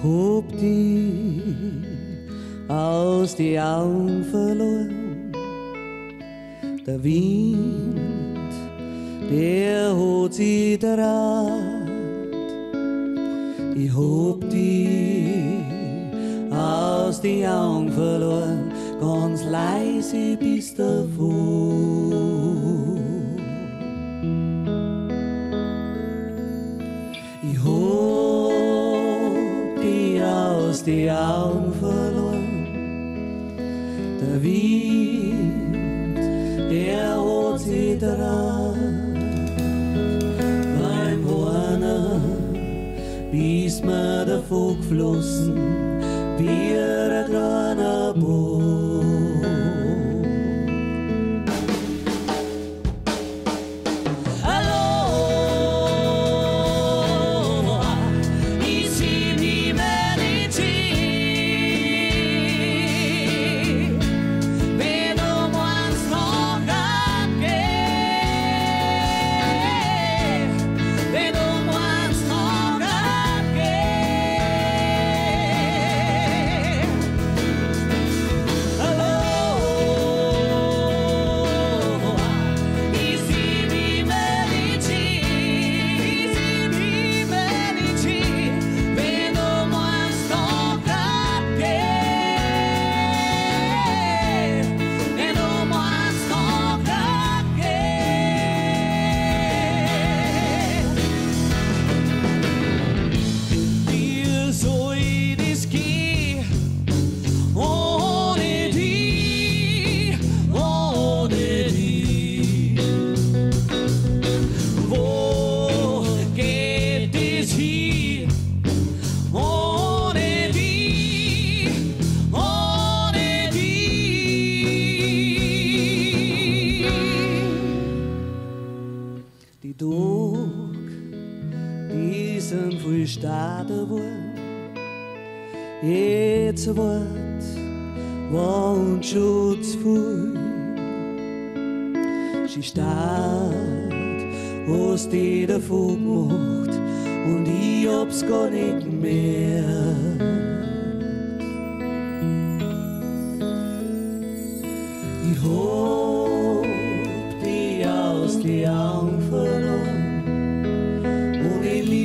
hab die aus die Augen verloren. Der Wind, der hat sie draht. Ich hab die aus die Augen verloren, ganz leise bis davor. Ich hab die aus die Augen verloren. Der Wind, der hat sie draht. Beim Hornen bis mir davon geflossen, wie ein kleiner Boot. Die Tag, die sind viel starter worden. Jetzt wird war uns schon zu viel. Sie starrt, hast die davon gemacht und ich hab's gar nicht mehr. Ich hab die aus die Augen verloren und ich lieb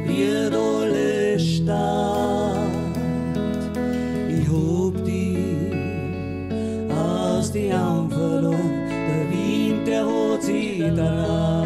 wird alles stark. Ich hab die aus die Augen verloren, der Wind, der hat sie da.